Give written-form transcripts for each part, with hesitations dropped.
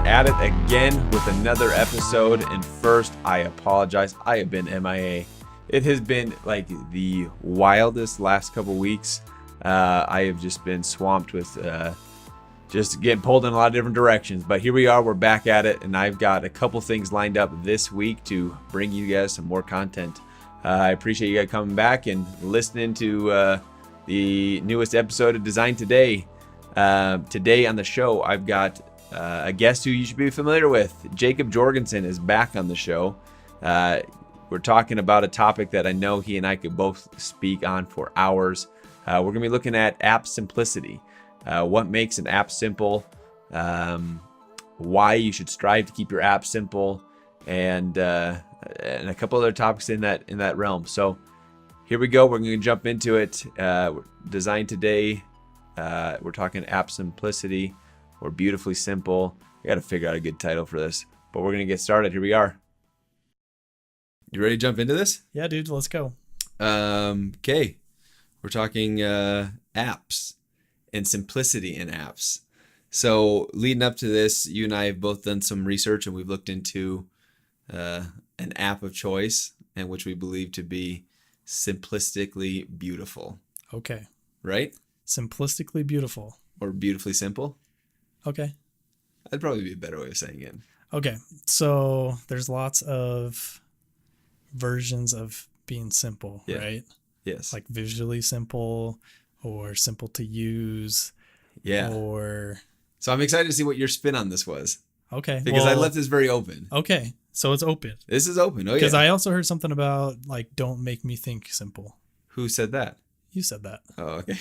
at it again with another episode. And first, I apologize. I have been MIA. It has been like the wildest last couple weeks. I have just been swamped with just getting pulled in a lot of different directions. But here we are. We're back at it. And I've got a couple things lined up this week to bring you guys some more content. I appreciate you guys coming back and listening to the newest episode of Design Today. Today on the show, I've got a guest who you should be familiar with. Jacob Jorgenson is back on the show. We're talking about a topic that I know he and I could both speak on for hours. We're going to be looking at app simplicity. What makes an app simple, why you should strive to keep your app simple, and a couple other topics in that realm. So here we go. We're going to jump into it. Design Today. We're talking app simplicity or beautifully simple. We got to figure out a good title for this, but we're going to get started. Here we are. You ready to jump into this? Yeah, dude, let's go. Okay. We're talking apps and simplicity in apps. So leading up to this, you and I have both done some research and we've looked into an app of choice and which we believe to be simplistically beautiful. Okay. Right? Simplistically beautiful. Or beautifully simple. Okay. That'd probably be a better way of saying it. Okay. So there's lots of versions of being simple, right? Yes. Like visually simple or simple to use. Yeah. Or... So I'm excited to see what your spin on this was. Okay. Because I left this very open. Okay. So it's open. This is open. Oh, yeah. Because I also heard something about like, don't make me think simple. Who said that? You said that. Oh, okay.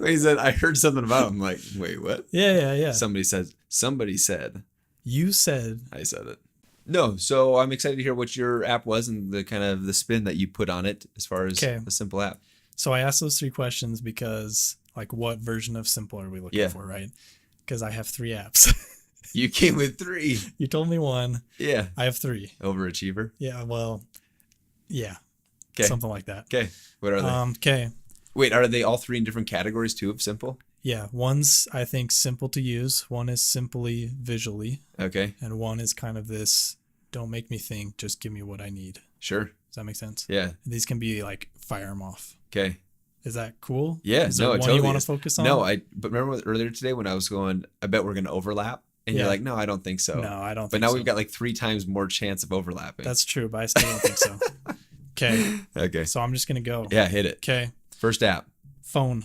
He said, I heard something about him. I'm like, wait, what? Yeah. Somebody said. You said. I said it. No, so I'm excited to hear what your app was and the kind of the spin that you put on it as far as a simple app. So I asked those 3 questions because like what version of simple are we looking for, right? Because I have 3 apps. You came with 3. You told me 1. Yeah. I have 3. Overachiever? Yeah, well, yeah. Okay. Something like that. Okay. What are they? Okay. Wait, are they all 3 in different categories too of simple? Yeah. One's, I think, simple to use. One is simply visually. Okay. And one is kind of this, don't make me think, just give me what I need. Sure. Does that make sense? Yeah. These can be like fire them off. Okay. Is that cool? Yeah. Is there one totally you want to focus on? No, but remember earlier today when I was going, I bet we're going to overlap. And you're like, no, I don't think so. No, I don't think so. But now we've got like 3 times more chance of overlapping. That's true, but I still don't think so. Okay. Okay. So I'm just going to go. Yeah, hit it. Okay. First app. Phone.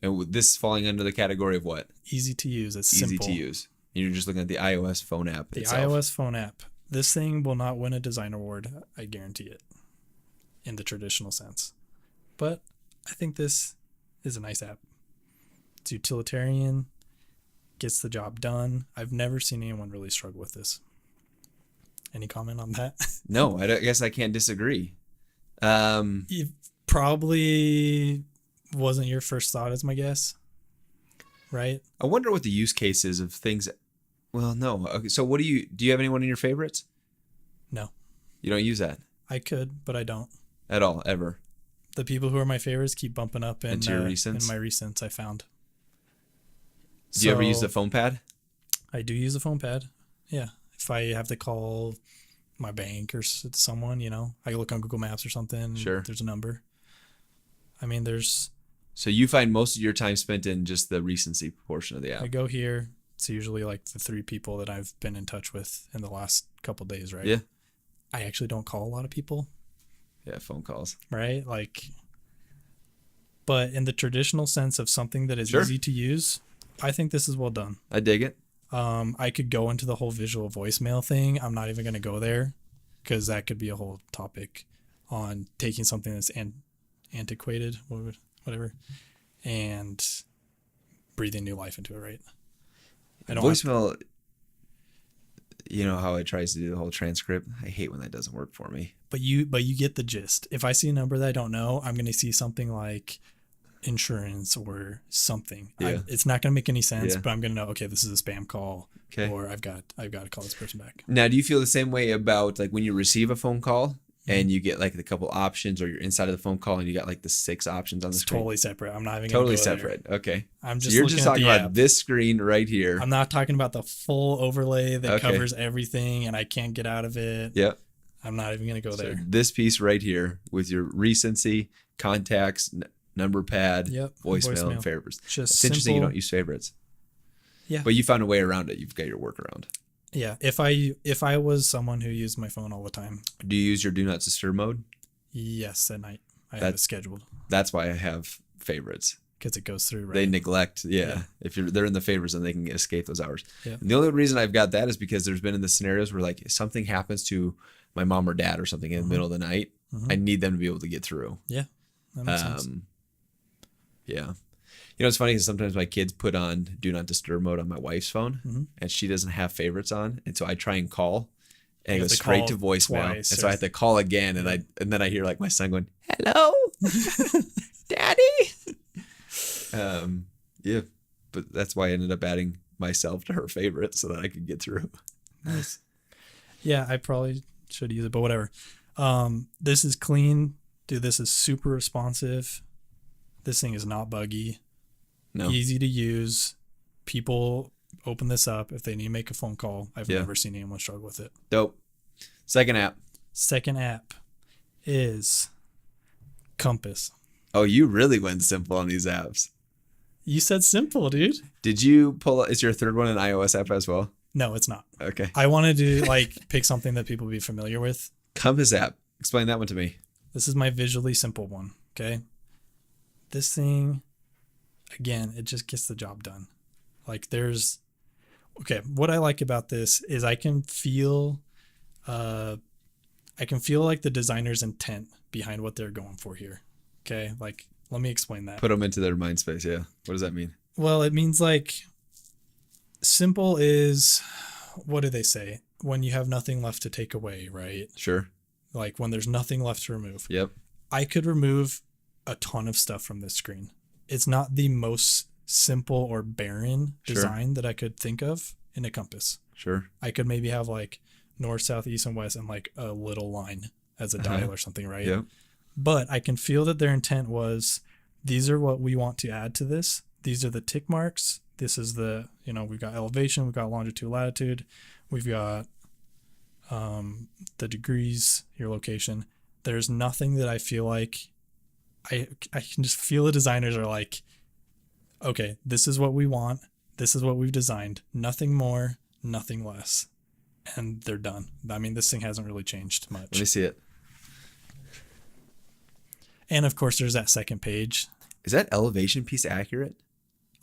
And this falling under the category of what? Easy to use. It's easy simple. to use. You're just looking at the iOS phone app itself. iOS phone app. This thing will not win a design award. I guarantee it. In the traditional sense. But I think this is a nice app. It's utilitarian. Gets the job done. I've never seen anyone really struggle with this. Any comment on that? No, I guess I can't disagree. It probably wasn't your first thought, is my guess. Right? I wonder what the use case is of things. Well, no. Okay, so do you have anyone in your favorites? No. You don't use that? I could, but I don't. At all, ever? The people who are my favorites keep bumping up in your recents? In my recents, I found. Do you ever use the phone pad? I do use a phone pad. Yeah. If I have to call my bank or someone, I look on Google Maps or something. Sure. There's a number. I mean, So you find most of your time spent in just the recency portion of the app? I go here. It's usually like the 3 people that I've been in touch with in the last couple of days, right? Yeah. I actually don't call a lot of people. Yeah, phone calls. Right? But in the traditional sense of something that is easy to use, I think this is well done. I dig it. I could go into the whole visual voicemail thing. I'm not even going to go there because that could be a whole topic on taking something that's antiquated, whatever, and breathing new life into it, right? Voicemail, you know how it tries to do the whole transcript? I hate when that doesn't work for me. But you get the gist. If I see a number that I don't know, I'm going to see something like insurance or something. Yeah. It's not going to make any sense, but I'm going to know, okay, this is a spam call, or I've got to call this person back. Now, do you feel the same way about like when you receive a phone call and you get like a couple options, or you're inside of the phone call and you got like the 6 options on the It's screen. totally separate. I'm not even Totally gonna go separate. there. Okay. I'm So just you're looking just at talking the about app. this screen right here. I'm not talking about the full overlay that Okay. covers everything and I can't get out of it. Yep. I'm not even gonna go So there. this piece right here with your recency, contacts, number pad, Yep. voicemail, and favorites. Just It's interesting you simple. don't use favorites. Yeah. But you found a way around it. You've got your workaround. Yeah. If I was someone who used my phone all the time, Do you use your do not disturb mode? yes, at night I have it scheduled That's why I have favorites. because it goes through. Right. They neglect, Yeah. If they're in the favorites, then they can escape those hours. Yeah. And the only reason I've got that is because there's been in the scenarios where like if something happens to my mom or dad or something in the middle of the night, I need them to be able to get through. Yeah. That makes sense. Yeah. You know, it's funny because sometimes my kids put on do not disturb mode on my wife's phone and she doesn't have favorites on. And so I try and call and it goes straight to voicemail. And so I have to call again and then I hear like my son going, "Hello, Daddy." Yeah. But that's why I ended up adding myself to her favorites so that I could get through. Nice. Yeah, I probably should use it, but whatever. This is clean. Dude, this is super responsive. This thing is not buggy. No. Easy to use. People open this up if they need to make a phone call. I've never seen anyone struggle with it. Dope. Second app. Second app is Compass. Oh, you really went simple on these apps. You said simple, dude. Did you pull, is your third one an iOS app as well? No, it's not. Okay. I wanted to pick something that people be familiar with. Compass app. Explain that one to me. This is my visually simple one. Okay. This thing, again, it just gets the job done. What I like about this is I can feel like the designer's intent behind what they're going for here. Okay. Let me explain that. Put them into their mind space. Yeah. What does that mean? Well, it means simple is, what do they say? When you have nothing left to take away, right? Sure. When there's nothing left to remove. Yep. I could remove a ton of stuff from this screen. It's not the most simple or barren design that I could think of in a compass. Sure. I could maybe have north, south, east, and west and a little line as a dial or something, right? Yep. But I can feel that their intent was, these are what we want to add to this. These are the tick marks. This is we've got elevation, we've got longitude, latitude, we've got the degrees, your location. There's nothing that I feel like I can just feel the designers are like, okay, this is what we want. This is what we've designed. Nothing more, nothing less. And they're done. I mean, this thing hasn't really changed much. Let me see it. And of course, there's that second page. Is that elevation piece accurate?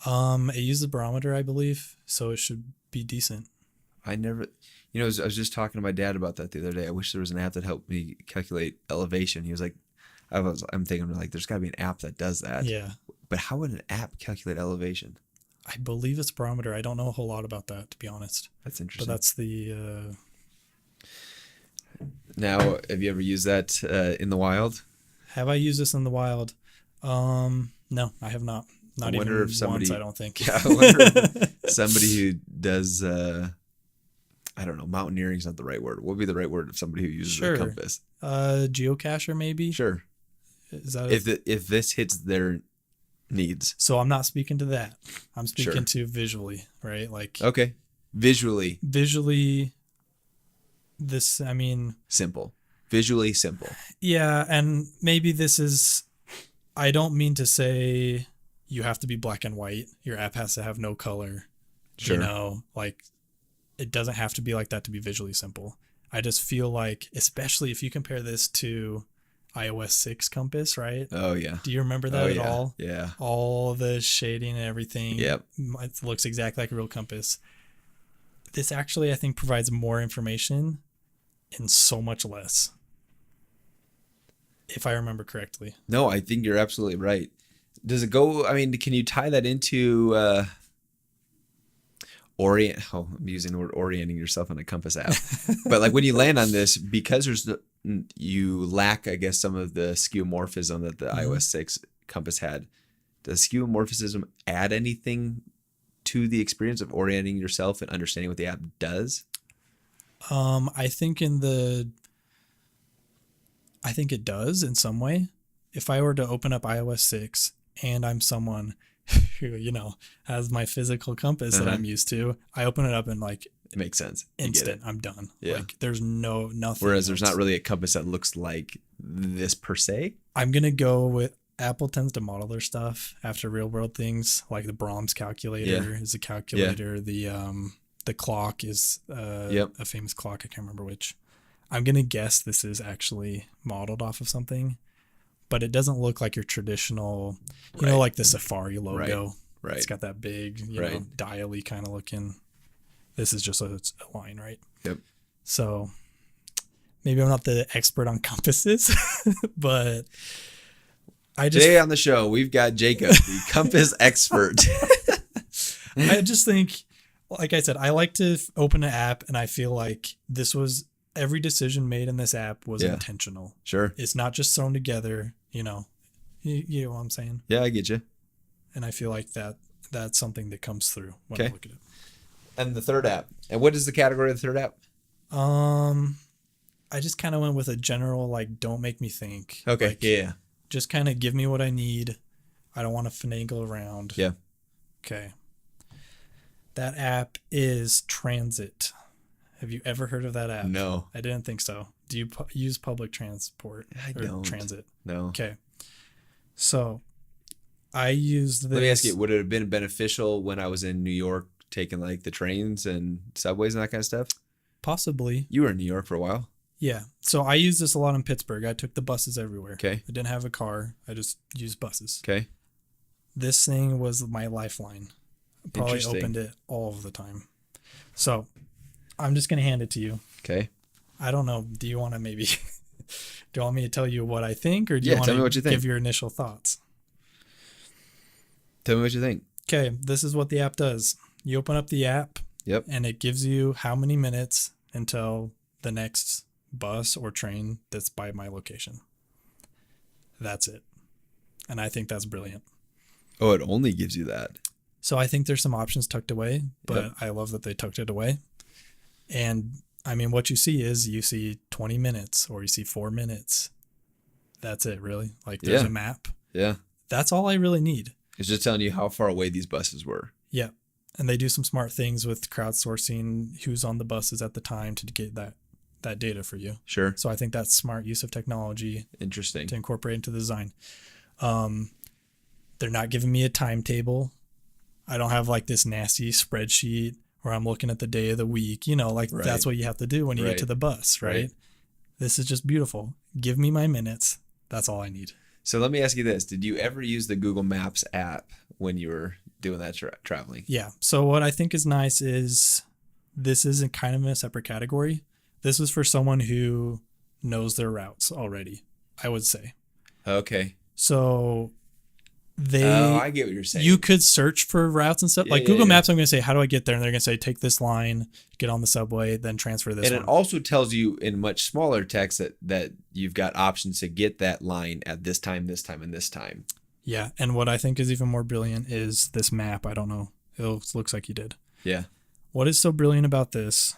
It uses the barometer, I believe, so it should be decent. I never, I was just talking to my dad about that the other day. I wish there was an app that helped me calculate elevation. He was like, I'm thinking there's got to be an app that does that. Yeah. But how would an app calculate elevation? I believe it's barometer. I don't know a whole lot about that, to be honest. That's interesting. But that's the... Now, have you ever used that in the wild? Have I used this in the wild? No, I have not. Not even once, I don't think. Yeah, I wonder if somebody who does, I don't know, mountaineering is not the right word. What would be the right word of somebody who uses a compass? Geocacher, maybe? Sure. Is that if this hits their needs. So I'm not speaking to that. I'm speaking to visually, right? Okay. Visually, this, simple. Visually simple. Yeah, and maybe this is, I don't mean to say you have to be black and white. Your app has to have no color. Sure. It doesn't have to be like that to be visually simple. I just feel like, especially if you compare this to iOS 6 compass, right? Oh, yeah. Do you remember that at all? Yeah. All the shading and everything. Yep. It looks exactly like a real compass. This actually, I think, provides more information and so much less, if I remember correctly. No, I think you're absolutely right. Does it go, can you tie that into I'm using the word orienting yourself on a compass app. But when you land on this, because you lack, I guess, some of the skeuomorphism that the iOS 6 compass had. Does skeuomorphism add anything to the experience of orienting yourself and understanding what the app does? I think in the I think it does in some way. If I were to open up iOS 6 and I'm someone who, has my physical compass that I'm used to, I open it up and like it makes sense. Instant, I'm done. Yeah. Like there's nothing. Whereas there's not really a compass that looks like this per se. I'm going to go with Apple tends to model their stuff after real world things, like the Brahms calculator is a calculator. The clock is a famous clock. I can't remember which. I'm going to guess this is actually modeled off of something, but it doesn't look like your traditional, like the Safari logo. Right. It's got that big, dial-y kind of looking. This is just a line, right? Yep. So maybe I'm not the expert on compasses, but today on the show, we've got Jacob, the compass expert. I just think, like I said, I like to open an app and I feel like every decision made in this app was intentional. Sure. It's not just thrown together, you know what I'm saying? Yeah, I get you. And I feel like that's something that comes through when I look at it. And the third app. And what is the category of the third app? I just kind of went with a general, like, don't make me think. Okay. Like, yeah. Just kind of give me what I need. I don't want to finagle around. Yeah. Okay. That app is Transit. Have you ever heard of that app? No. I didn't think so. Do you use public transport? I don't. Transit? No. Okay. So I used this. Let me ask you, would it have been beneficial when I was in New York taking like the trains and subways and that kind of stuff? Possibly. You were in New York for a while. Yeah. So I used this a lot in Pittsburgh. I took the buses everywhere. Okay. I didn't have a car. I just used buses. Okay. This thing was my lifeline. I probably opened it all of the time. So I'm just going to hand it to you. Okay. I don't know. Do you want to maybe, do you want me to tell you what I think, or do you want tell me to what you think. give your initial thoughts? Tell me what you think. Okay. This is what the app does. You open up the app. Yep. And it gives you how many minutes until the next bus or train that's by my location. That's it. And I think that's brilliant. Oh, it only gives you that. So I think there's some options tucked away, but I love that they tucked it away. And I mean, what you see 20 minutes or you see 4 minutes. That's it, really. Like there's a map. Yeah. That's all I really need. It's just telling you how far away these buses were. Yeah. And they do some smart things with crowdsourcing who's on the buses at the time to get that data for you. Sure. So I think that's smart use of technology. Interesting. To incorporate into the design. They're not giving me a timetable. I don't have like this nasty spreadsheet where I'm looking at the day of the week. That's what you have to do when you get to the bus, right? This is just beautiful. Give me my minutes. That's all I need. So let me ask you this. Did you ever use the Google Maps app when you were doing that traveling? Yeah. So what I think is nice is this isn't kind of in a separate category. This is for someone who knows their routes already, I would say. Okay. So I get what you're saying. You could search for routes and stuff. Google Maps, I'm going to say, how do I get there? And they're going to say, take this line, get on the subway, then transfer this one. And it also tells you in much smaller text that you've got options to get that line at this time, this time, and this time. Yeah. And what I think is even more brilliant is this map. I don't know. It looks like you did. Yeah. What is so brilliant about this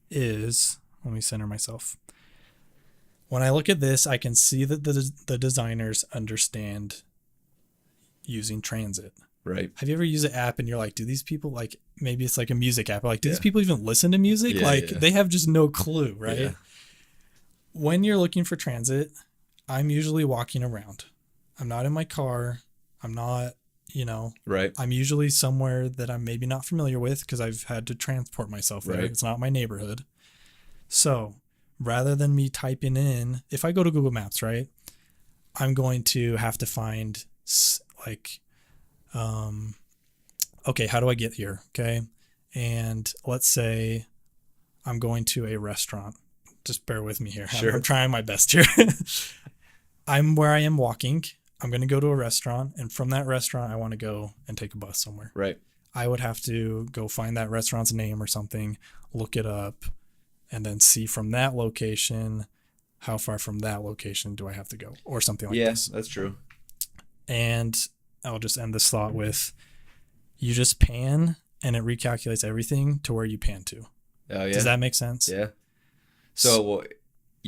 is, let me center myself. When I look at this, I can see that the designers understand using transit. Right. Have you ever used an app and you're like, do these people, like, maybe it's like a music app, like, do these people even listen to music? They have just no clue, right? Yeah. When you're looking for transit, I'm usually walking around. I'm not in my car. I'm not, right. I'm usually somewhere that I'm maybe not familiar with because I've had to transport myself there. Right. It's not my neighborhood. So rather than me typing in, if I go to Google Maps, right, I'm going to have to find okay, how do I get here? Okay. And let's say I'm going to a restaurant. Just bear with me here. Sure. I'm trying my best here. I'm where I am walking. I'm going to go to a restaurant. And from that restaurant, I want to go and take a bus somewhere. Right. I would have to go find that restaurant's name or something, look it up, and then see from that location, how far from that location do I have to go or something like this. Yes, that's true. And I'll just end this thought with, you just pan and it recalculates everything to where you pan to. Oh, yeah. Does that make sense? Yeah. So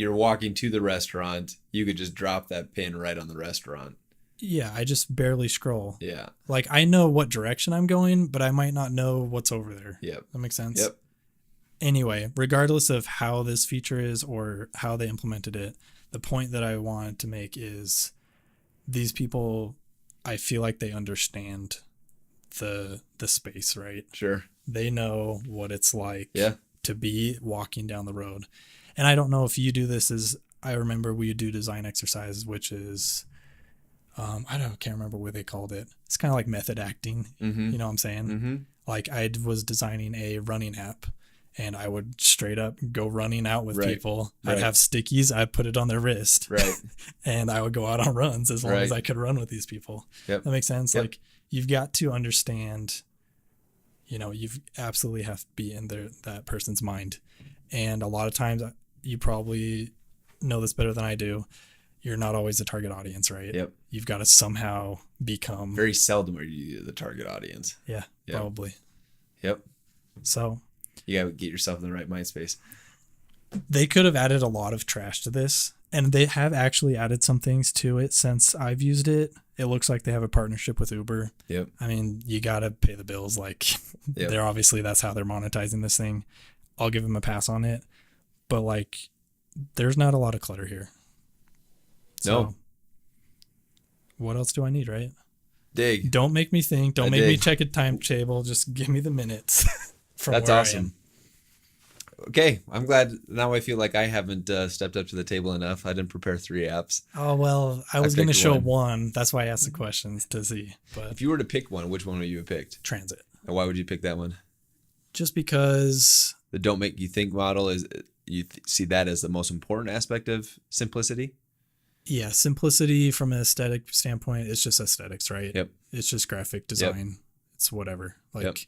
you're walking to the restaurant, you could just drop that pin right on the restaurant. Yeah, I just barely scroll. Yeah. Like, I know what direction I'm going, but I might not know what's over there. Yep. That makes sense? Yep. Anyway, regardless of how this feature is or how they implemented it, the point that I wanted to make is these people, I feel like they understand the space, right? Sure. They know what it's like Yeah. to be walking down the road. And I don't know if you do this as I remember we do design exercises, which is can't remember what they called it. It's kind of like method acting. Mm-hmm. You know what I'm saying? Mm-hmm. Like I was designing a running app and I would straight up go running out with Right. people. Right. I'd have stickies. I'd put it on their wrist. Right. And I would go out on runs as long Right. as I could run with these people. Yep. That makes sense. Yep. Like you've got to understand, you absolutely have to be in that person's mind. And a lot of times you probably know this better than I do. You're not always the target audience, right? Yep. You've got to somehow become. Very seldom are you the target audience. Yeah, Yep. probably. Yep. So You got to get yourself in the right mind space. they could have added a lot of trash to this, and they have actually added some things to it since I've used it. It looks like they have a partnership with Uber. Yep. I mean, you got to pay the bills. Like Yep. they're obviously, that's how they're monetizing this thing. I'll give them a pass on it, but like there's not a lot of clutter here. No. What else do I need, right? Dig. Don't make me think. Don't I make me dig. check a timetable. Just give me the minutes. From That's where I awesome. am. Okay. I'm glad now I feel like I haven't stepped up to the table enough. I didn't prepare 3 apps. Oh, well, I was going to picked show one. one. That's why I asked the questions to see. But If you were to pick one, which one would you have picked? transit. And why would you pick that one? Just because, The don't make you think model is see that as the most important aspect of simplicity? yeah, simplicity from an aesthetic standpoint, it's just aesthetics, right? Yep. It's just graphic design. It's whatever. Like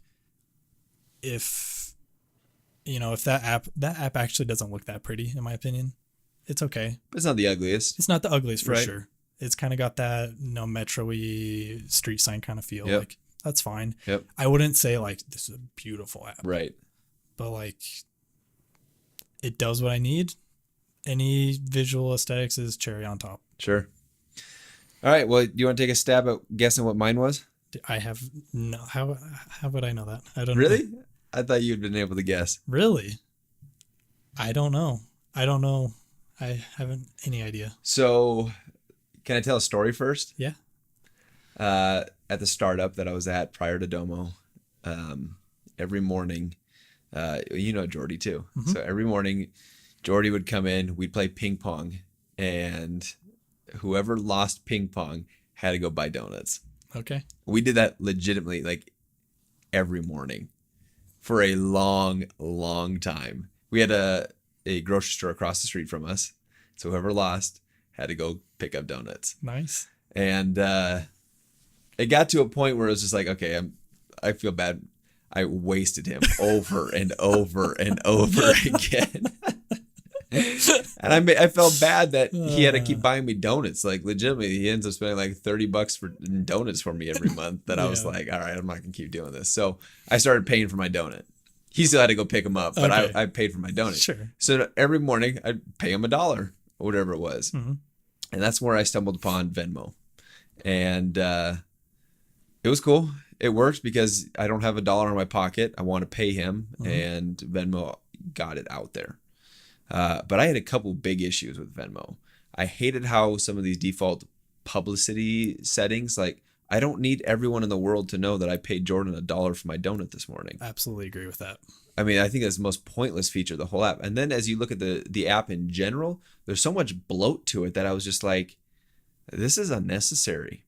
if that app actually doesn't look that pretty, in my opinion, it's okay. But it's not the ugliest. It's not the ugliest for Right. sure. It's kind of got that metro-y street sign kind of feel. Yep. Like that's fine. Yep. I wouldn't say like this is a beautiful app, Right. but like it does what I need. Any visual aesthetics is cherry on top. Sure. All right. Well, do you want to take a stab at guessing what mine was? I have no. How would I know that? I don't Really? know. I thought you'd been able to guess. Really? I don't know. I haven't any idea. So, can I tell a story first? Yeah. At the startup that I was at prior to Domo, every morning, Jordy too. Mm-hmm. So every morning, Jordy would come in, we'd play ping pong, and whoever lost ping pong had to go buy donuts. Okay. We did that legitimately like every morning for a long, long time. We had a grocery store across the street from us. So whoever lost had to go pick up donuts. Nice. And it got to a point where it was just like, okay, I feel bad. I wasted him over and over and over again. And I felt bad that he had to keep buying me donuts. Like legitimately, he ends up spending like $30 for donuts for me every month. That I was like, all right, I'm not gonna keep doing this. So I started paying for my donut. He still had to go pick them up, but Okay. I paid for my donut. Sure. So every morning I'd pay him $1 or whatever it was. Mm-hmm. And that's where I stumbled upon Venmo. And it was cool. It worked because I don't have $1 in my pocket. I want to pay him, and Venmo got it out there. But I had a couple big issues with Venmo. I hated how some of these default publicity settings, like I don't need everyone in the world to know that I paid Jordan $1 for my donut this morning. Absolutely agree with that. I mean, I think that's the most pointless feature of the whole app. And then as you look at the app in general, there's so much bloat to it that I was just like, this is unnecessary.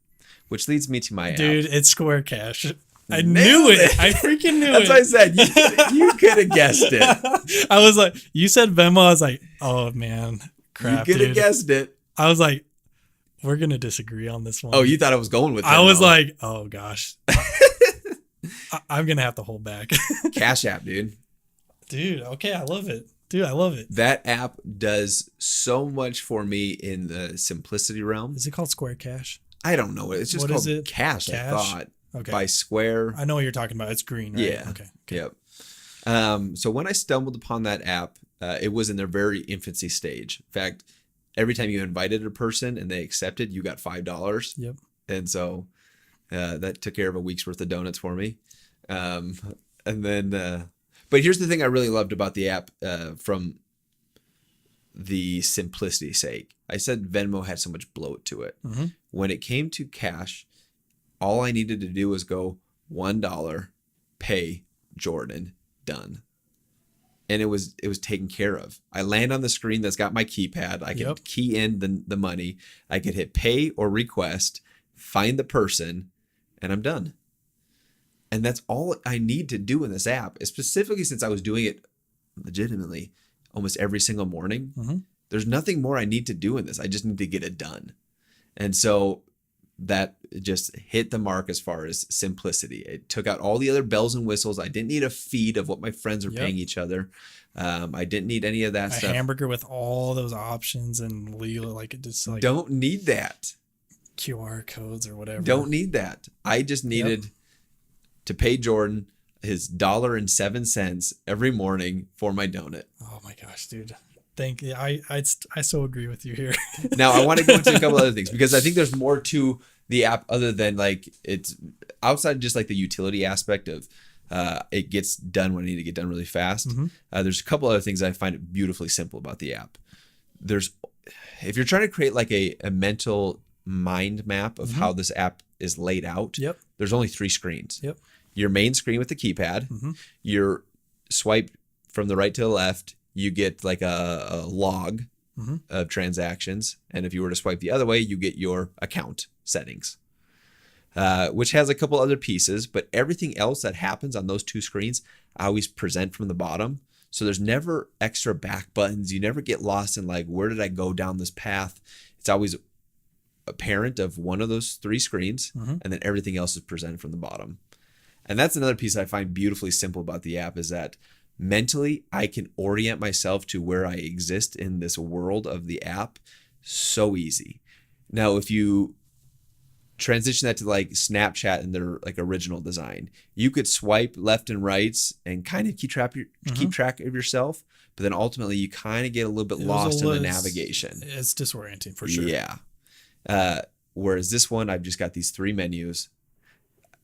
Which leads me to my app. Dude, it's Square Cash. I Nailed knew it. it. I freaking knew That's it. what I said. You could have guessed it. I was like, you said Venmo. I was like, oh man, crap, You could have dude. guessed it. I was like, we're gonna disagree on this one. Oh, you thought I was going with I was Venmo. like, oh gosh, I'm gonna have to hold back. Cash App, dude. Dude, okay, I love it. Dude, I love it. That app does so much for me in the simplicity realm. Is it called Square Cash? I don't know. It's just What called is it? Cash, I Cash? thought. Okay. By Square. I know what you're talking about. It's green, right? Yeah. Okay. Yep. So when I stumbled upon that app, it was in their very infancy stage. In fact, every time you invited a person and they accepted, you got $5. Yep. And so that took care of a week's worth of donuts for me. And then, but here's the thing I really loved about the app from the simplicity's sake. I said Venmo had so much bloat to it. Mm-hmm. When it came to cash, all I needed to do was go $1, pay Jordan, done. And it was taken care of. I land on the screen that's got my keypad. I can key in the money. I could hit pay or request, find the person, and I'm done. And that's all I need to do in this app, specifically since I was doing it legitimately almost every single morning. Mm-hmm. There's nothing more I need to do in this. I just need to get it done. And so that just hit the mark as far as simplicity. It took out all the other bells and whistles. I didn't need a feed of what my friends are paying each other. I didn't need any of that stuff. A hamburger with all those options and legal, like it just like don't need that. QR codes or whatever. Don't need that. I just needed to pay Jordan his $1.07 every morning for my donut. Oh my gosh, dude. Thank you. I so agree with you here. Now I want to go into a couple other things because I think there's more to the app other than like it's outside just like the utility aspect of it gets done when I need to get done really fast. Mm-hmm. There's a couple other things I find beautifully simple about the app. If you're trying to create like a mental mind map of how this app is laid out, there's only 3 screens. Your main screen with the keypad, your swipe from the right to the left, you get like a log of transactions. And if you were to swipe the other way, you get your account settings, which has a couple other pieces, but everything else that happens on those 2 screens, I always present from the bottom. So there's never extra back buttons. You never get lost in like, where did I go down this path? It's always a parent of one of those 3 screens, and then everything else is presented from the bottom. And that's another piece I find beautifully simple about the app is that mentally I can orient myself to where I exist in this world of the app so easy. Now, if you transition that to like Snapchat and their like original design, you could swipe left and right and kind of keep track of yourself, but then ultimately you kind of get a little bit lost in the navigation. It's disorienting for sure. Yeah. Whereas this one, I've just got these 3 menus.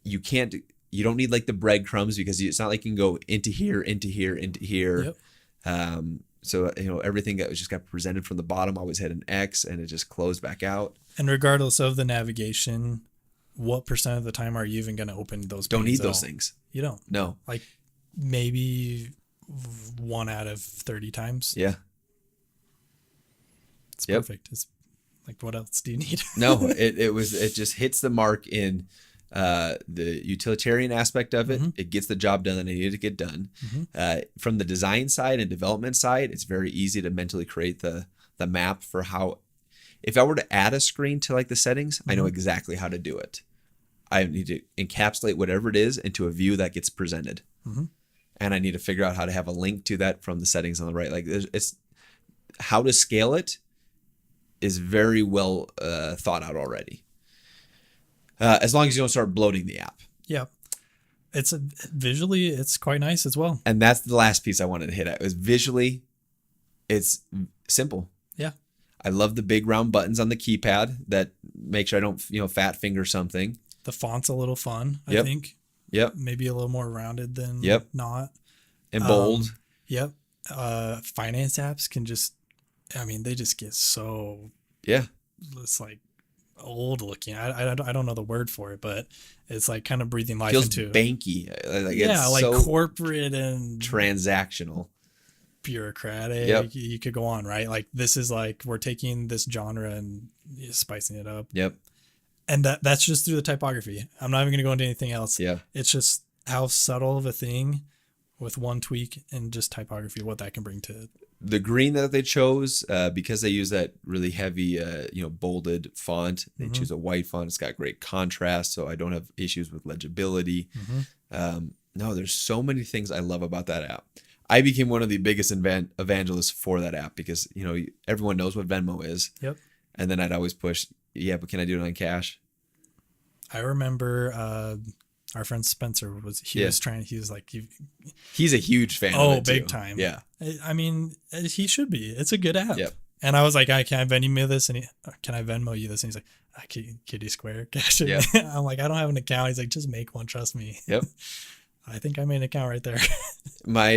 You don't need like the breadcrumbs because it's not like you can go into here, into here, into here. So, everything that just got presented from the bottom, I always hit an X and it just closed back out. And regardless of the navigation, what % of the time are you even going to open those? Don't need those things. You don't. No. Like maybe 1 out of 30 times. Yeah. It's perfect. It's like, what else do you need? No, it just hits the mark in the utilitarian aspect of it. It gets the job done that I needed to get done. From the design side and development side, it's very easy to mentally create the map for how, if I were to add a screen to like the settings, I know exactly how to do it. I need to encapsulate whatever it is into a view that gets presented. And I need to figure out how to have a link to that from the settings on the right. Like it's how to scale it is very well thought out already. As long as you don't start bloating the app. Yeah. Visually, it's quite nice as well. And that's the last piece I wanted to hit at. It was visually, it's simple. Yeah. I love the big round buttons on the keypad that make sure I don't, fat finger something. The font's a little fun, I think. Yep. Maybe a little more rounded than not. And bold. Yep. Finance apps can they just get so... Yeah. It's like old looking. I don't know the word for it, but it's like kind of breathing life Feels into banky. Like so corporate and transactional. Bureaucratic. Yep. You could go on, right? Like this is like we're taking this genre and spicing it up. Yep. And that's just through the typography. I'm not even going to go into anything else. Yeah. It's just how subtle of a thing with one tweak and just typography, what that can bring to it. The green that they chose, because they use that really heavy, bolded font, they choose a white font. It's got great contrast, so I don't have issues with legibility. No, there's so many things I love about that app. I became one of the biggest evangelists for that app because, everyone knows what Venmo is. Yep. And then I'd always push, but can I do it on cash? I remember Our friend Spencer was like, He's a huge fan of it big too. time. Yeah. I mean, he should be. It's a good app. Yep. And I was like, can I Venmo this? Can I Venmo you this? And he's like, Kitty Square cash. Yep. I'm like, I don't have an account. He's like, just make one. Trust me. Yep. I think I made an account right there. My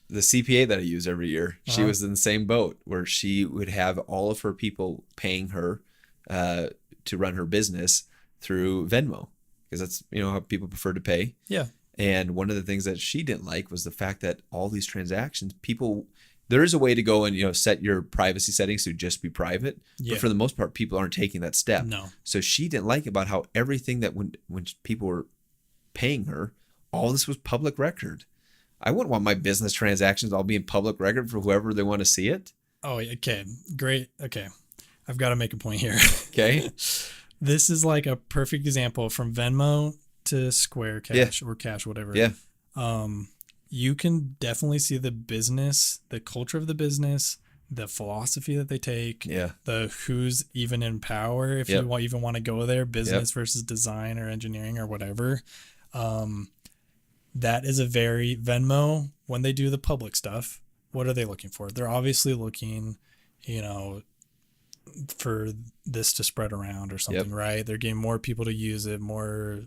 the CPA that I use every year, she was in the same boat where she would have all of her people paying her to run her business through Venmo, because that's how people prefer to pay. Yeah. And one of the things that she didn't like was the fact that all these transactions, there is a way to go and set your privacy settings to just be private, but for the most part, people aren't taking that step. No. So she didn't like about how everything that when people were paying her, all this was public record. I wouldn't want my business transactions all being public record for whoever they want to see it. Oh, okay. Great. Okay. I've got to make a point here. Okay. This is like a perfect example from Venmo to Square Cash or Cash, whatever. Yeah. You can definitely see the business, the culture of the business, the philosophy that they take, the who's even in power, if you even want to go there, business versus design or engineering or whatever. That is a very Venmo, when they do the public stuff, what are they looking for? They're obviously looking, for this to spread around or something, right? They're getting more people to use it, more,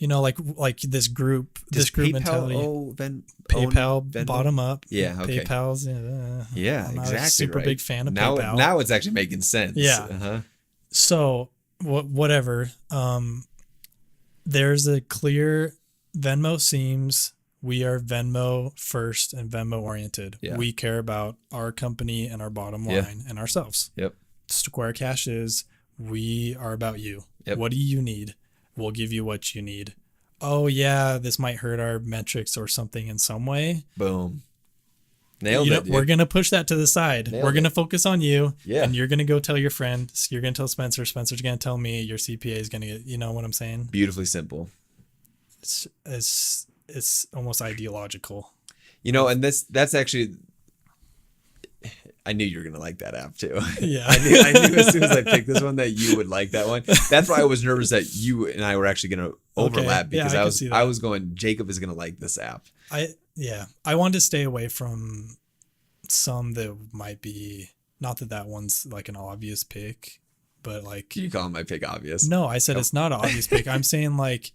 like this group PayPal mentality. PayPal bottom up. Yeah. Okay. PayPal's. I'm not a super big fan of PayPal. Now it's actually making sense. Yeah. So whatever. There's a clear Venmo seems we are Venmo first and Venmo oriented. Yeah. We care about our company and our bottom line and ourselves. Yep. Square Cash is we are about you. Yep. What do you need? We'll give you what you need. Oh yeah, this might hurt our metrics or something in some way. Boom. Nailed it. Dude. We're going to push that to the side. We're going to focus on you. Yeah. And you're going to go tell your friend. You're going to tell Spencer. Spencer's going to tell me. Your CPA is going to get, you know what I'm saying? Beautifully simple. It's almost ideological. And that's actually, I knew you were going to like that app too. Yeah. I knew as soon as I picked this one that you would like that one. That's why I was nervous that you and I were actually going to overlap, because I was going, Jacob is going to like this app. I wanted to stay away from some that might be, not that one's like an obvious pick, but like. You call my pick obvious? No, I said it's not an obvious pick. I'm saying like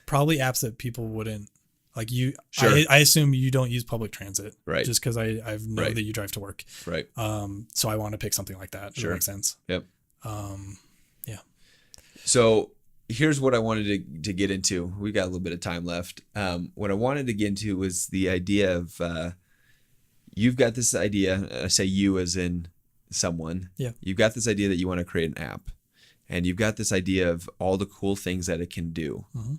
probably apps that people wouldn't like you. Sure. I assume you don't use public transit, right? Just because I know that you drive to work, right? So I want to pick something like that. Sure. That makes sense. Yep. Yeah. So here's what I wanted to get into. We've got a little bit of time left. What I wanted to get into was the idea of you've got this idea. I say you as in someone. Yeah. You've got this idea that you want to create an app, and you've got this idea of all the cool things that it can do. Mm-hmm.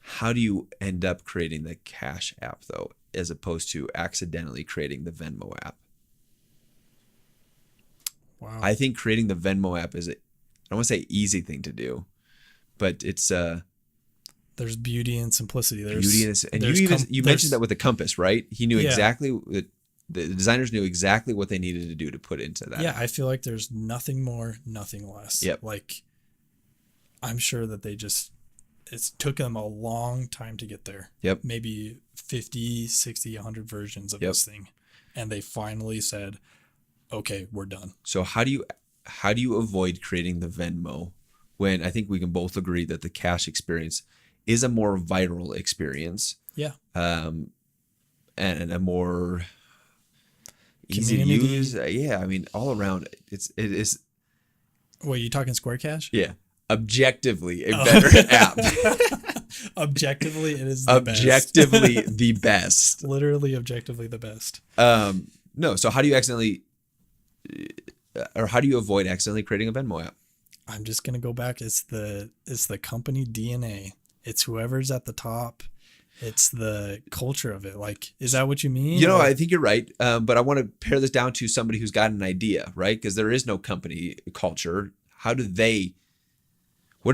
How do you end up creating the Cash app though, as opposed to accidentally creating the Venmo app? Wow. I think creating the Venmo app is I don't want to say easy thing to do, but it's there's beauty and simplicity. You mentioned that with the compass, right? He knew exactly the designers knew exactly what they needed to do to put into that. Yeah, I feel like there's nothing more, nothing less. Yep. Like I'm sure that it took them a long time to get there. Yep. Maybe 50, 60, 100 versions of this thing. And they finally said, okay, we're done. So how do you avoid creating the Venmo when I think we can both agree that the Cash experience is a more viral experience? Yeah. And a more easy to Community. use. Yeah. I mean, all around it is. Wait, you talking Square Cash? Yeah. Objectively a better app. Objectively, it is objectively the best. Literally objectively the best. No. So how do you avoid accidentally creating a Venmo app? I'm just going to go back. It's the company DNA. It's whoever's at the top. It's the culture of it. Like, is that what you mean? I think you're right. But I want to pare this down to somebody who's got an idea, right? Because there is no company culture. What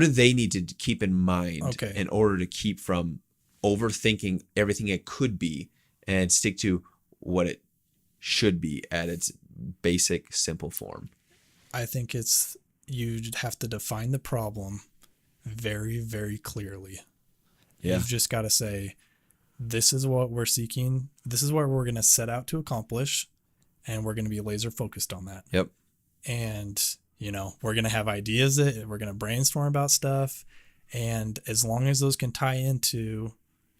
do they need to keep in mind in order to keep from overthinking everything it could be and stick to what it should be at its basic, simple form? I think you'd have to define the problem very, very clearly. Yeah. You've just got to say, this is what we're seeking. This is what we're going to set out to accomplish. And we're going to be laser focused on that. Yep. And, we're going to have ideas that we're going to brainstorm about stuff. And as long as those can tie into,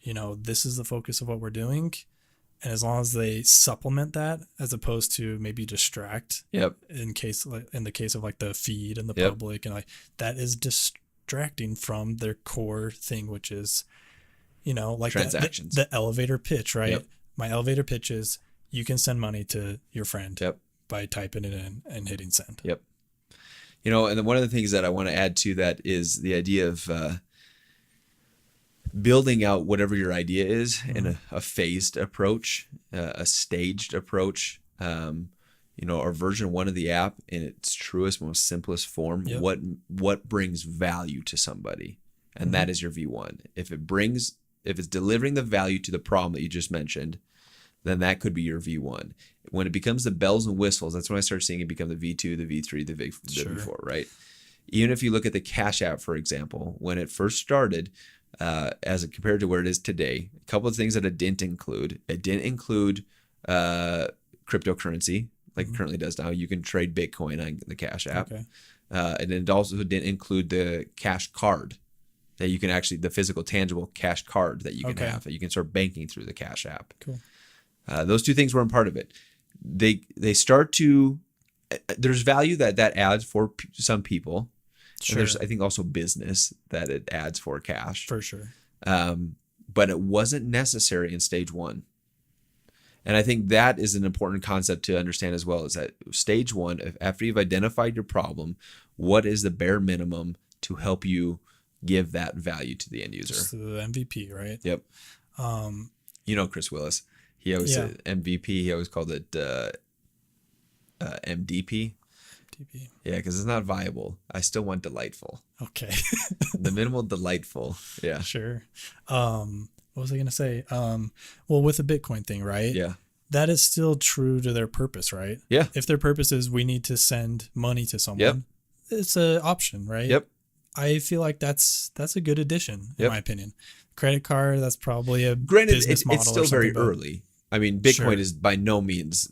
this is the focus of what we're doing. And as long as they supplement that, as opposed to maybe distract. Yep. In the case of like the feed and the Yep. public, and like that is distracting from their core thing, which is, like transactions. The elevator pitch, right? Yep. My elevator pitch is you can send money to your friend. Yep. By typing it in and hitting send. Yep. And then one of the things that I want to add to that is the idea of building out whatever your idea is in a phased approach, a staged approach. Our version 1 of the app in its truest, most simplest form. Yep. What brings value to somebody, and that is your V1. If it's delivering the value to the problem that you just mentioned, then that could be your V1. When it becomes the bells and whistles, that's when I start seeing it become the V2, the V3, the V4, right? Even if you look at the Cash App, for example, when it first started, as compared to where it is today, a couple of things that it didn't include. It didn't include cryptocurrency like it currently does now. You can trade Bitcoin on the Cash App. Okay. And it also didn't include the cash card that you can actually, the physical, tangible cash card that you can have. You can start banking through the Cash App. Cool. Those two things weren't part of it. They start to, there's value that adds for some people. Sure. And there's, I think, also business that it adds for cash. For sure. But it wasn't necessary in stage 1. And I think that is an important concept to understand as well, is that stage 1, after you've identified your problem, what is the bare minimum to help you give that value to the end user? Just the MVP, right? Yep. Chris Willis, he always said MVP. He always called it MDP. MDP. Yeah, because it's not viable. I still want delightful. Okay. The minimal delightful. Yeah. Sure. What was I going to say? Well, with the Bitcoin thing, right? Yeah. That is still true to their purpose, right? Yeah. If their purpose is we need to send money to someone, it's an option, right? Yep. I feel like that's a good addition, in my opinion. Credit card, that's probably a business model. It's still very early. I mean, Bitcoin is by no means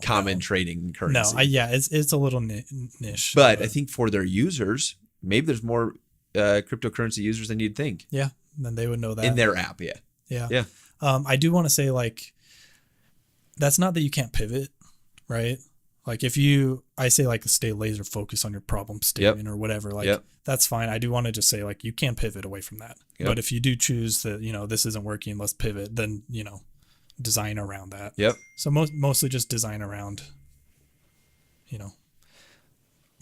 common no. trading currency. No, it's a little niche. But I think for their users, maybe there's more cryptocurrency users than you'd think. Yeah, then they would know that. In their app, yeah. Yeah. I do want to say, like, that's not that you can't pivot, right? Like I say like stay laser focused on your problem statement or whatever, like that's fine. I do want to just say like you can pivot away from that. But if you do choose that, this isn't working, let's pivot, then, design around that. Yep. So mostly just design around,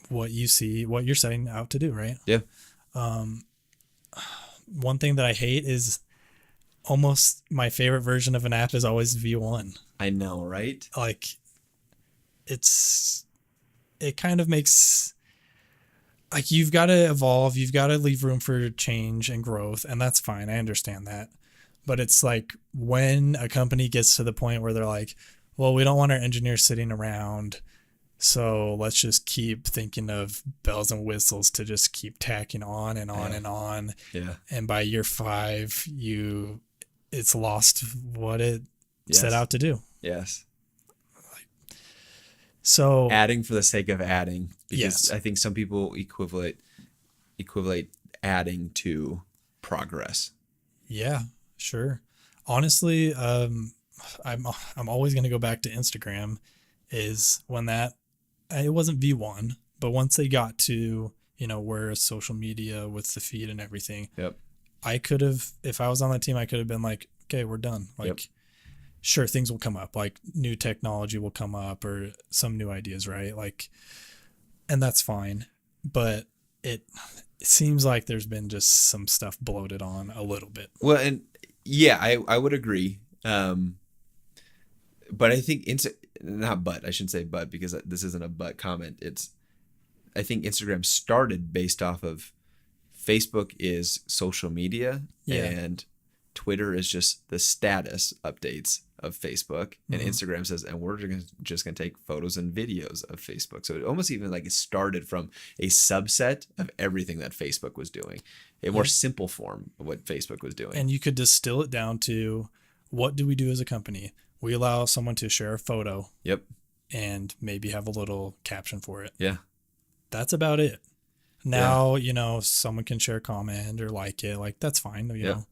what you see, what you're setting out to do, right? Yeah. One thing that I hate is almost my favorite version of an app is always V1. I know, right? Like, it kind of makes, like, you've got to evolve, you've got to leave room for change and growth, and that's fine. I understand that. But it's like when a company gets to the point where they're like, well, we don't want our engineers sitting around, so let's just keep thinking of bells and whistles to just keep tacking on and on and on. Yeah. And by year 5, it's lost what it set out to do. Yes. So adding for the sake of adding, because I think some people equivalent adding to progress. Yeah, sure. Honestly, I'm always going to go back to Instagram. Is when it wasn't V1, but once they got to where social media with the feed and everything. Yep. I could have, if I was on that team, I could have been like, okay, we're done. Like. Sure, things will come up, like new technology will come up or some new ideas, right? Like, and that's fine. But it seems like there's been just some stuff bloated on a little bit. Well, and I would agree. But I think I shouldn't say but, because this isn't a but comment. I think Instagram started based off of Facebook is social media and Twitter is just the status updates of Facebook, and Instagram says, and we're just going to take photos and videos of Facebook. So it almost even like it started from a subset of everything that Facebook was doing, a more simple form of what Facebook was doing. And you could distill it down to, what do we do as a company? We allow someone to share a photo. Yep. And maybe have a little caption for it. Yeah. That's about it. Now, someone can share a comment or like it. Like, that's fine, know.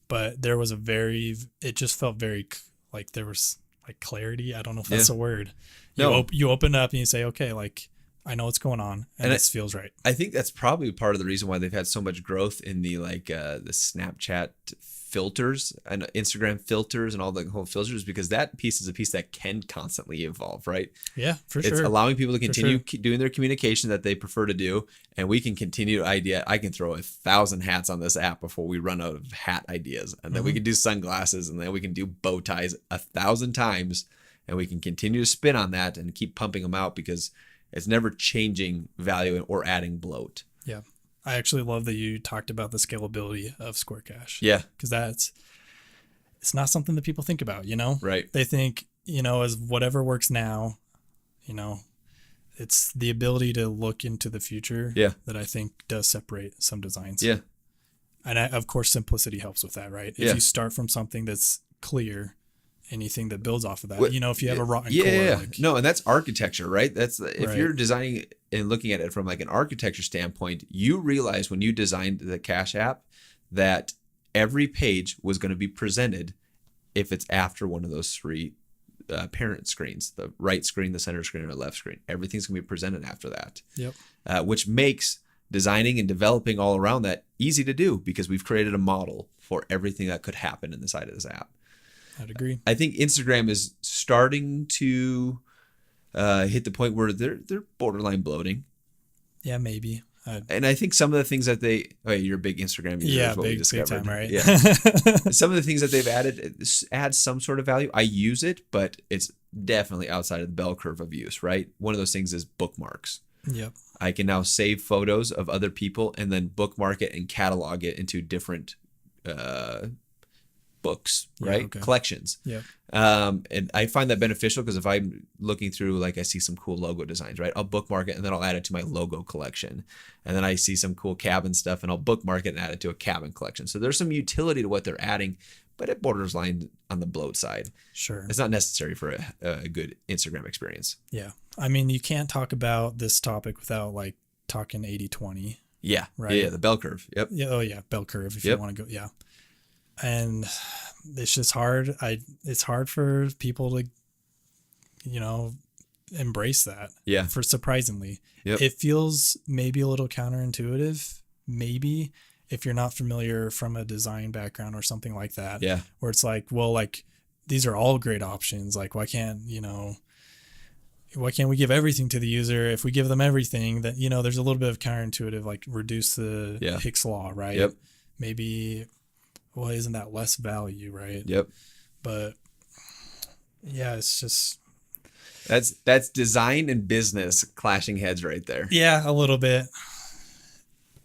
But there was it just felt very, like there was like clarity. I don't know if that's a word. You open up and you say, okay, like, I know what's going on and this feels right. I think that's probably part of the reason why they've had so much growth in the the Snapchat filters and Instagram filters and all the whole filters, because that piece is a piece that can constantly evolve, right? Yeah, for sure. It's allowing people to continue doing their communication that they prefer to do, and we can continue I can throw 1,000 hats on this app before we run out of hat ideas, and then we can do sunglasses, and then we can do bow ties 1,000 times, and we can continue to spin on that and keep pumping them out, because it's never changing value or adding bloat. Yeah. I actually love that you talked about the scalability of Square Cache. Yeah. Because it's not something that people think about, Right. They think, as whatever works now, it's the ability to look into the future that I think does separate some designs. Yeah. And of course, simplicity helps with that, right? If you start from something that's clear, anything that builds off of that, if you have a rotten core. No, and that's architecture, right? That's if you're designing and looking at it from like an architecture standpoint, you realize when you designed the Cache app that every page was going to be presented if it's after one of those three parent screens, the right screen, the center screen, or the left screen. Everything's going to be presented after that. Yep. Which makes designing and developing all around that easy to do, because we've created a model for everything that could happen inside of this app. I'd agree. I think Instagram is starting to hit the point where they're borderline bloating. Yeah, maybe. And I think some of the things that you're a big Instagram user, is what we discovered. Big time, right? Yeah. Some of the things that they've add some sort of value. I use it, but it's definitely outside of the bell curve of use, right? One of those things is bookmarks. Yep. I can now save photos of other people and then bookmark it and catalog it into different books, right? Okay. Collections. Yeah. And I find that beneficial, because if I'm looking through, like I see some cool logo designs, right? I'll bookmark it and then I'll add it to my logo collection. And then I see some cool cabin stuff and I'll bookmark it and add it to a cabin collection. So there's some utility to what they're adding, but it borders line on the bloat side. Sure. It's not necessary for a good Instagram experience. Yeah. I mean, you can't talk about this topic without like talking 80-20. Yeah. Right. Yeah. The bell curve. Yep. Yeah. Oh yeah. Bell curve. If you want to go. Yeah. And it's just hard. It's hard for people to, embrace that. Yeah. For surprisingly, Yep. It feels maybe a little counterintuitive. Maybe if you're not familiar from a design background or something like that. Yeah. Where it's like, well, like these are all great options. Like, why can't we give everything to the user? If we give them everything, that there's a little bit of counterintuitive, like reduce the Hicks law, right? Yep. Maybe. Well, isn't that less value, right? Yep. But yeah, it's just that's design and business clashing heads right there. Yeah, a little bit,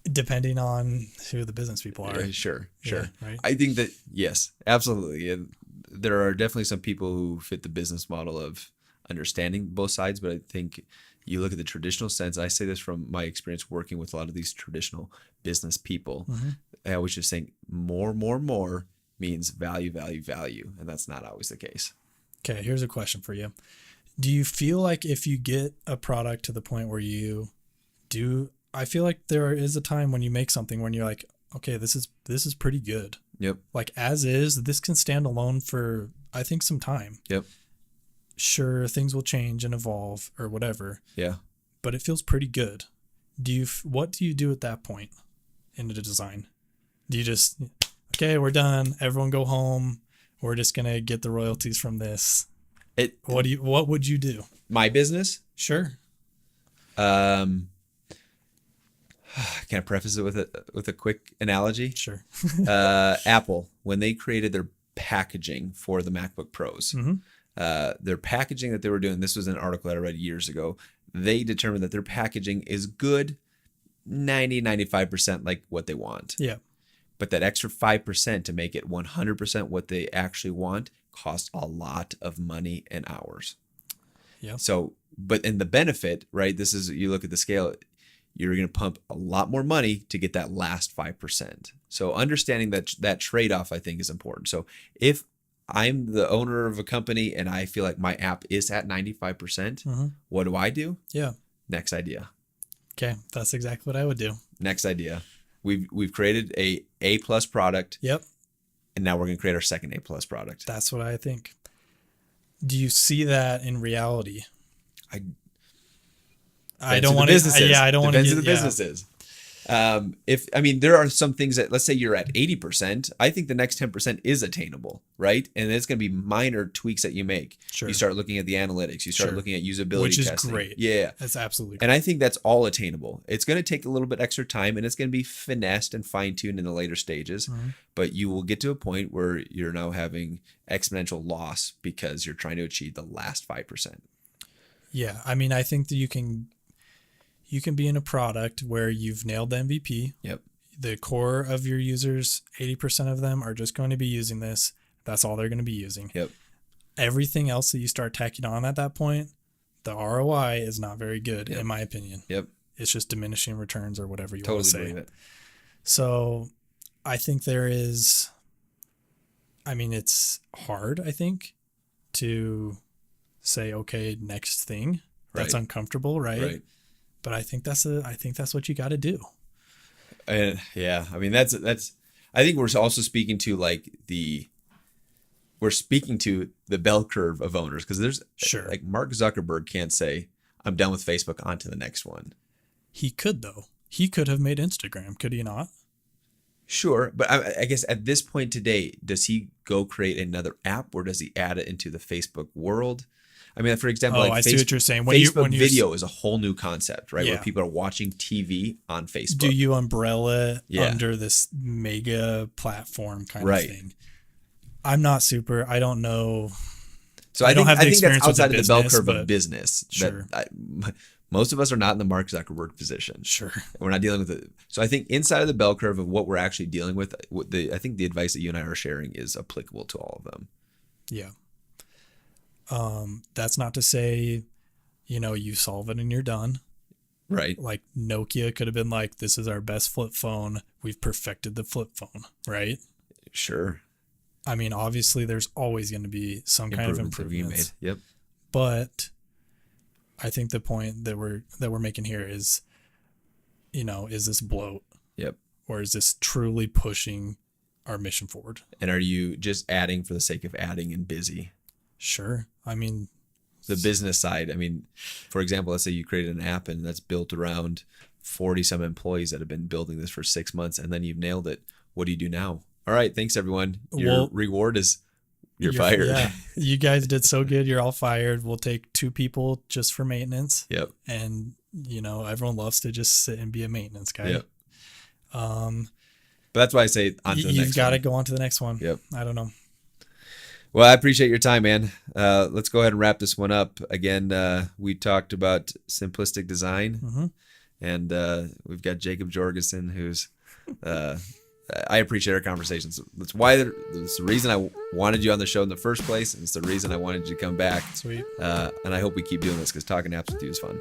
depending on who the business people are. Sure. Yeah, right. I think that yes, absolutely. And there are definitely some people who fit the business model of understanding both sides, but I think you look at the traditional sense. I say this from my experience working with a lot of these traditional business people. I always just think more means value, and that's not always the case. Okay, here's a question for you. Do you feel like if you get a product to the point where you do, I feel like there is a time when you make something when you're like, okay, this is pretty good. Yep. Like as is, this can stand alone for I think some time. Yep. Sure, things will change and evolve or whatever. Yeah. But it feels pretty good. What do you do at that point in the design? Do you just, okay, we're done. Everyone go home. We're just going to get the royalties from this. What would you do? My business? Sure. Can I preface it with a quick analogy? Sure. Apple, when they created their packaging for the MacBook Pros, their packaging that they were doing, this was an article that I read years ago, they determined that their packaging is good 90-95% like what they want. Yeah. But that extra 5% to make it 100% what they actually want cost a lot of money and hours. Yeah. So, but in the benefit, right? This is, you look at the scale, you're going to pump a lot more money to get that last 5%. So understanding that trade-off, I think, is important. So if I'm the owner of a company and I feel like my app is at 95%, what do? Yeah. Next idea. Okay. That's exactly what I would do. Next idea. We've created a plus product. Yep. And now we're going to create our second A plus product. That's what I think. Do you see that in reality? I don't want to. Yeah, I don't want to. Depends on the businesses. There are some things that, let's say you're at 80%. I think the next 10% is attainable, right? And it's going to be minor tweaks that you make. Sure. You start looking at the analytics. You start looking at usability Which is testing. great. Yeah. That's absolutely great. And I think that's all attainable. It's going to take a little bit extra time, and it's going to be finessed and fine-tuned in the later stages. But you will get to a point where you're now having exponential loss because you're trying to achieve the last 5%. Yeah. I mean, I think that you can be in a product where you've nailed the MVP. Yep. The core of your users, 80% of them are just going to be using this. That's all they're going to be using. Yep. Everything else that you start tacking on at that point, the ROI is not very good, in my opinion. Yep. It's just diminishing returns or whatever you Totally want to say. believe it. So I think it's hard, I think, to say, okay, next thing. That's uncomfortable, right? But I think that's what you got to do. And yeah, I mean, that's, I think we're also speaking to the bell curve of owners. Cause there's like Mark Zuckerberg can't say, I'm done with Facebook, on to the next one. He could though. He could have made Instagram. Could he not? Sure. But I guess at this point today, does he go create another app, or does he add it into the Facebook world? I mean, for example, I see what you're saying. Facebook video is a whole new concept, right? Where people are watching TV on Facebook. Do you umbrella under this mega platform kind of thing? I'm not I don't know. So I think that's outside of the bell curve of business. Sure. Most of us are not in the Mark Zuckerberg position. Sure. We're not dealing with it. So I think inside of the bell curve of what we're actually dealing with, I think the advice that you and I are sharing is applicable to all of them. Yeah. That's not to say, you solve it and you're done. Right. Like Nokia could have been like, this is our best flip phone. We've perfected the flip phone, right? Sure. I mean, obviously there's always going to be some kind of improvements. Yep. But I think the point that we're making here is, is this bloat? Yep. Or is this truly pushing our mission forward? And are you just adding for the sake of adding and busy? Sure. I mean, the business side. I mean, for example, let's say you created an app and that's built around 40 some employees that have been building this for 6 months, and then you've nailed it. What do you do now? All right. Thanks everyone. Your reward is you're fired. Yeah. You guys did so good. You're all fired. We'll take 2 people just for maintenance. Yep. And everyone loves to just sit and be a maintenance guy. Yep. But that's why I say on to the next one. You've got to go on to the next one. Yep. I don't know. Well, I appreciate your time, man. Let's go ahead and wrap this one up. Again, we talked about simplistic design, and we've got Jacob Jorgenson, who's I appreciate our conversations. That's the reason I wanted you on the show in the first place, and it's the reason I wanted you to come back. Sweet. And I hope we keep doing this because talking apps with you is fun.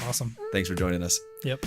Awesome. Thanks for joining us. Yep.